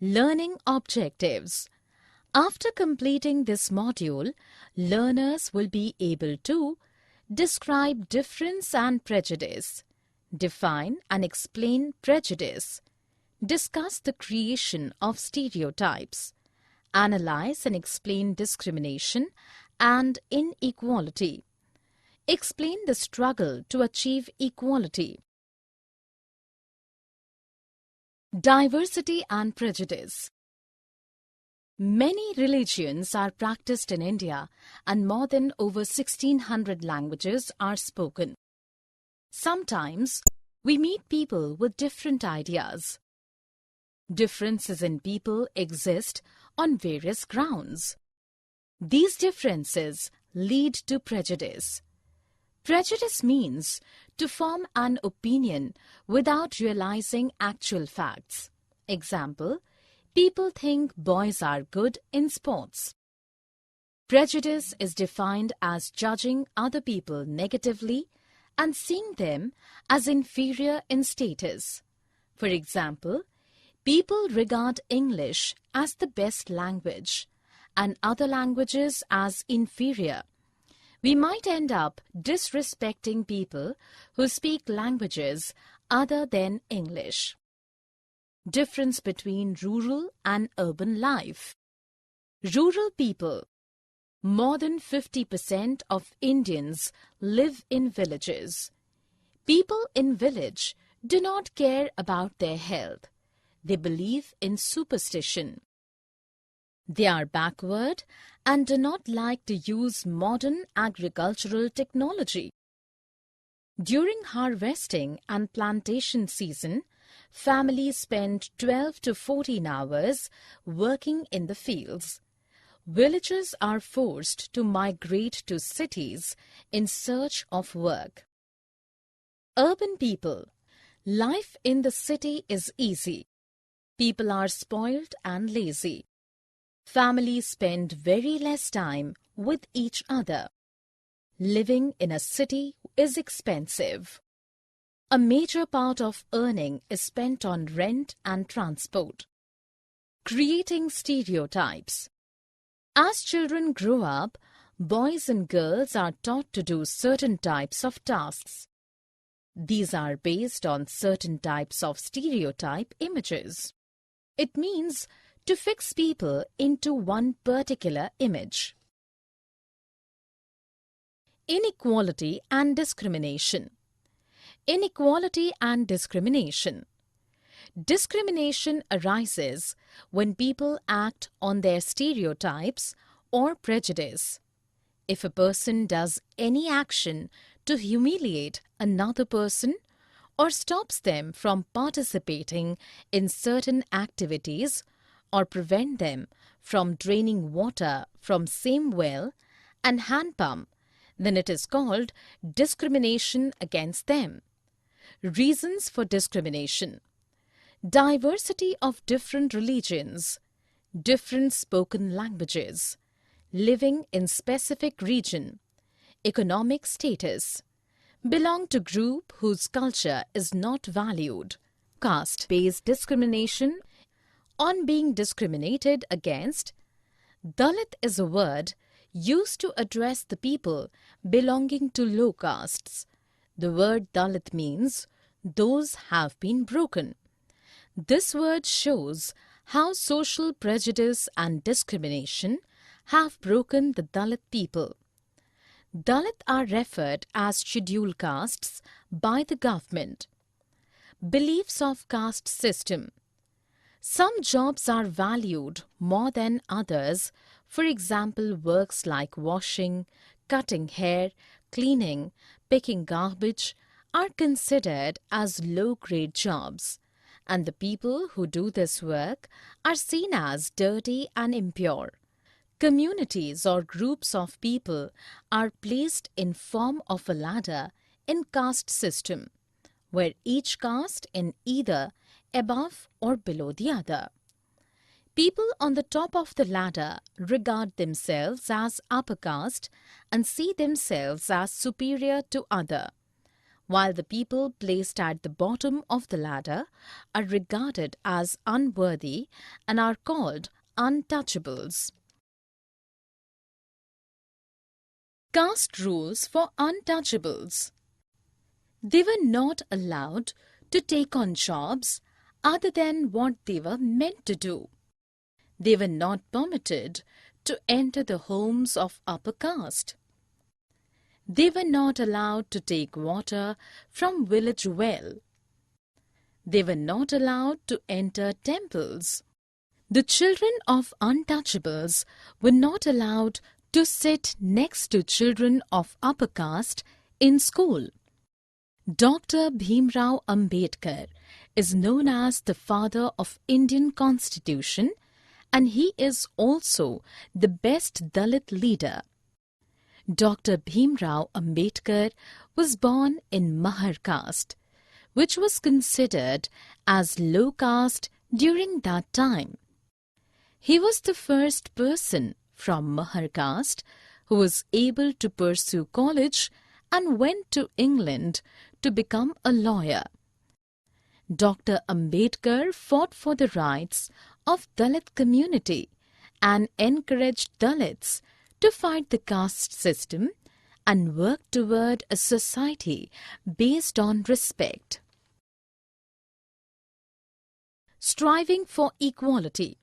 Learning objectives. After completing this module, learners will be able to describe difference and prejudice, define and explain prejudice, discuss the creation of stereotypes, analyze and explain discrimination and inequality, explain the struggle to achieve equality. Diversity and prejudice. Many religions are practiced in India and more than over 1600 languages are spoken. Sometimes we meet people with different ideas. Differences in people exist on various grounds. These differences lead to prejudice. Prejudice means to form an opinion without realizing actual facts. Example, people think boys are good in sports. Prejudice is defined as judging other people negatively and seeing them as inferior in status. For example, people regard English as the best language and other languages as inferior. We might end up disrespecting people who speak languages other than English. Difference between rural and urban life. Rural people. More than 50% of Indians live in villages. People in village do not care about their health. They believe in superstition. They are backward and do not like to use modern agricultural technology. During harvesting and plantation season, families spend 12 to 14 hours working in the fields. Villagers are forced to migrate to cities in search of work. Urban people. Life in the city is easy. People are spoiled and lazy. Families spend very less time with each other. Living in a city is expensive. A major part of earning is spent on rent and transport. Creating stereotypes. As children grow up, boys and girls are taught to do certain types of tasks. These are based on certain types of stereotype images. It means to fix people into one particular image. Inequality and discrimination. Inequality and discrimination. Discrimination arises when people act on their stereotypes or prejudice. If a person does any action to humiliate another person or stops them from participating in certain activities or prevent them from draining water from same well and hand pump, then it is called discrimination against them. Reasons for discrimination. Diversity of different religions, different spoken languages, living in specific region, economic status, belong to group whose culture is not valued, caste-based discrimination. On being discriminated against, Dalit is a word used to address the people belonging to low castes. The word Dalit means those have been broken. This word shows how social prejudice and discrimination have broken the Dalit people. Dalit are referred as scheduled castes by the government. Beliefs of caste system. Some jobs are valued more than others. For example, works like washing, cutting hair, cleaning, picking garbage are considered as low-grade jobs, and the people who do this work are seen as dirty and impure. Communities or groups of people are placed in form of a ladder in caste system, where each caste is either above or below the other. People on the top of the ladder regard themselves as upper caste and see themselves as superior to other, while the people placed at the bottom of the ladder are regarded as unworthy and are called untouchables. Caste rules for untouchables. They were not allowed to take on jobs other than what they were meant to do. They were not permitted to enter the homes of upper caste. They were not allowed to take water from village well. They were not allowed to enter temples. The children of untouchables were not allowed to sit next to children of upper caste in school. Dr. Bhimrao Ambedkar is known as the father of Indian Constitution, and he is also the best Dalit leader. Dr. Bhimrao Ambedkar was born in Mahar caste, which was considered as low caste during that time. He was the first person from Mahar caste who was able to pursue college and went to England to become a lawyer. Dr. Ambedkar fought for the rights of Dalit community and encouraged Dalits to fight the caste system and work toward a society based on respect. Striving for equality.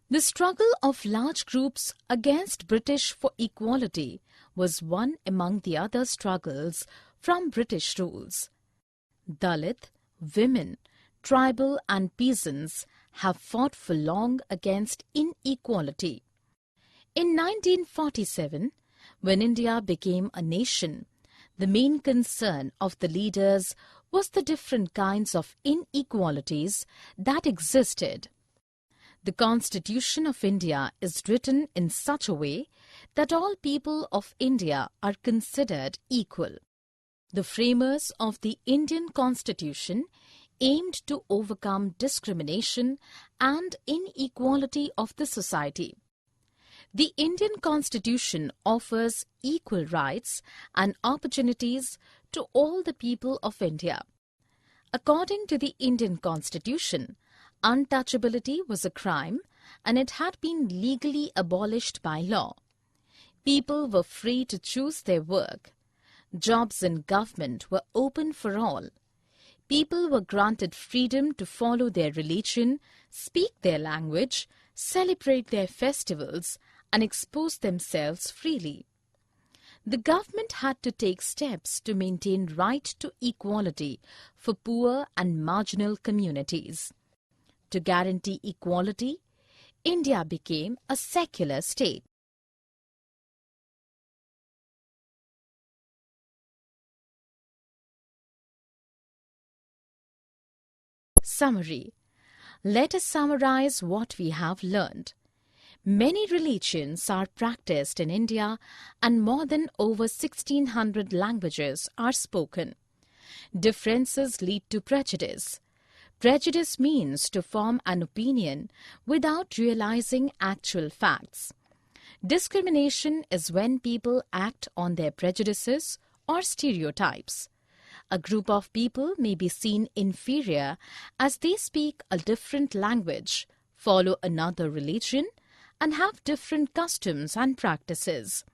The struggle of large groups against British for equality was one among the other struggles from British rules. Dalit, women, tribal and peasants have fought for long against inequality. In 1947, when India became a nation, the main concern of the leaders was the different kinds of inequalities that existed. The Constitution of India is written in such a way that all people of India are considered equal. The framers of the Indian Constitution aimed to overcome discrimination and inequality of the society. The Indian Constitution offers equal rights and opportunities to all the people of India. According to the Indian Constitution, untouchability was a crime and it had been legally abolished by law. People were free to choose their work. Jobs in government were open for all. People were granted freedom to follow their religion, speak their language, celebrate their festivals, and expose themselves freely. The government had to take steps to maintain right to equality for poor and marginal communities. To guarantee equality, India became a secular state. Summary. Let us summarize what we have learned. Many religions are practiced in India and more than over 1600 languages are spoken. Differences lead to prejudice. Prejudice means to form an opinion without realizing actual facts. Discrimination is when people act on their prejudices or stereotypes. A group of people may be seen inferior as they speak a different language, follow another religion, and have different customs and practices.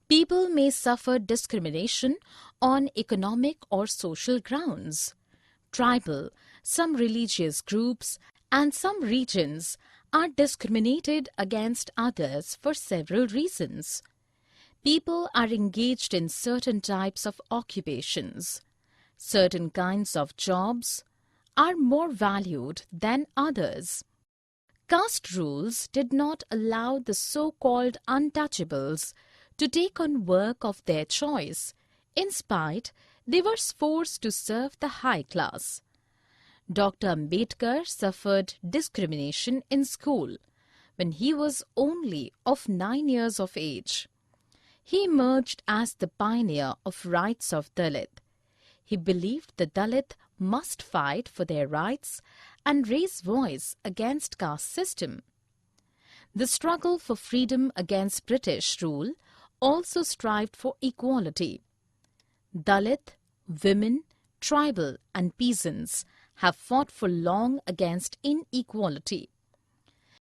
People may suffer discrimination on economic or social grounds. Tribal, some religious groups, and some regions are discriminated against others for several reasons. People are engaged in certain types of occupations. Certain kinds of jobs are more valued than others. Caste rules did not allow the so-called untouchables to take on work of their choice. Instead, they were forced to serve the high class. Dr. Ambedkar suffered discrimination in school when he was only of 9 years of age. He emerged as the pioneer of rights of Dalit. He believed the Dalit must fight for their rights and raise voice against caste system. The struggle for freedom against British rule also strived for equality. Dalit, Women, tribal and peasants have fought for long against inequality.